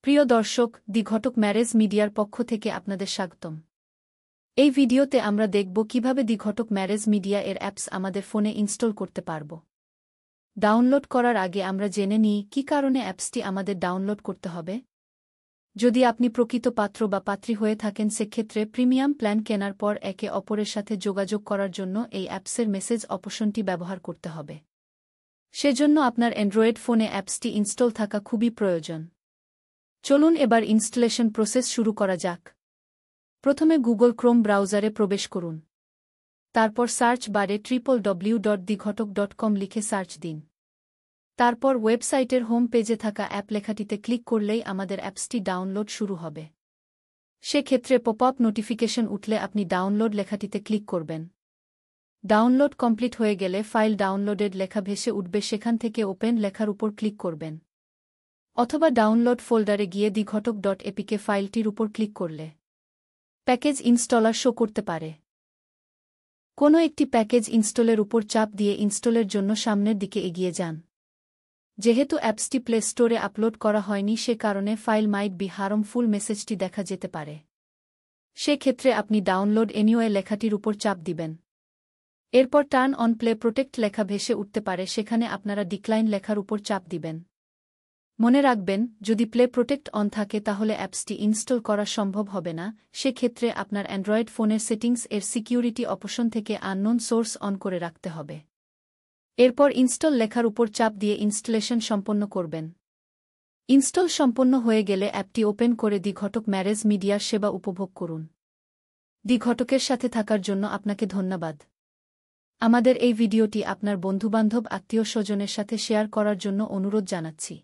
প্রিয় দর্শক, দি ঘটক ম্যারেজ মিডিয়ার পক্ষ থেকে আপনাদের স্বাগতম। এই ভিডিওতে আমরা দেখব কিভাবে দি ঘটক ম্যারেজ মিডিয়া এর অ্যাপস আমাদের ফোনে ইনস্টল করতে পারব। ডাউনলোড করার আগে আমরা জেনে নিই কী কারণে অ্যাপসটি আমাদের ডাউনলোড করতে হবে। যদি আপনি প্রকৃত পাত্র বা পাত্রী হয়ে থাকেন, সেক্ষেত্রে প্রিমিয়াম প্ল্যান কেনার পর একে অপরের সাথে যোগাযোগ করার জন্য এই অ্যাপসের মেসেজ অপশনটি ব্যবহার করতে হবে। সেজন্য আপনার অ্যান্ড্রয়েড ফোনে অ্যাপসটি ইনস্টল থাকা খুবই প্রয়োজন। চলুন এবার ইনস্টলেশন প্রসেস শুরু করা যাক। প্রথমে গুগল ক্রোম ব্রাউজারে প্রবেশ করুন। তারপর সার্চ বারে www.dighotok.com লিখে সার্চ দিন। তারপর ওয়েবসাইটের হোম পেজে থাকা অ্যাপ লেখাটিতে ক্লিক করলেই আমাদের অ্যাপসটি ডাউনলোড শুরু হবে। সেক্ষেত্রে পপআপ নোটিফিকেশন উঠলে আপনি ডাউনলোড লেখাটিতে ক্লিক করবেন। ডাউনলোড কমপ্লিট হয়ে গেলে ফাইল ডাউনলোডেড লেখা ভেসে উঠবে, সেখান থেকে ওপেন লেখার উপর ক্লিক করবেন। অথবা ডাউনলোড ফোল্ডারে গিয়ে dighotok.apk ফাইলটির উপর ক্লিক করলে প্যাকেজ ইনস্টলার শো করতে পারে। কোনো একটি প্যাকেজ ইনস্টলের উপর চাপ দিয়ে ইনস্টলের জন্য সামনের দিকে এগিয়ে যান। যেহেতু অ্যাপসটি প্লে স্টোরে আপলোড করা হয়নি, সে কারণে ফাইল মাইট বি হার্মফুল মেসেজটি দেখা যেতে পারে। সেক্ষেত্রে আপনি ডাউনলোড এনিওয়ে লেখাটির উপর চাপ দিবেন। এরপর টার্ন অন প্লে প্রোটেক্ট লেখা ভেসে উঠতে পারে, সেখানে আপনারা ডিক্লাইন লেখার উপর চাপ দিবেন। মনে রাখবেন, যদি প্লে প্রোটেক্ট অন থাকে তাহলে অ্যাপসটি ইনস্টল করা সম্ভব হবে না। সেক্ষেত্রে আপনার অ্যান্ড্রয়েড ফোনের সেটিংস এর সিকিউরিটি অপশন থেকে আননোন সোর্স অন করে রাখতে হবে। এরপর ইনস্টল লেখার উপর চাপ দিয়ে ইনস্টলেশন সম্পন্ন করবেন। ইনস্টল সম্পন্ন হয়ে গেলে অ্যাপটি ওপেন করে দি ঘটক ম্যারেজ মিডিয়ার সেবা উপভোগ করুন। দি ঘটকের সাথে থাকার জন্য আপনাকে ধন্যবাদ। আমাদের এই ভিডিওটি আপনার বন্ধুবান্ধব, আত্মীয় স্বজনের সাথে শেয়ার করার জন্য অনুরোধ জানাচ্ছি।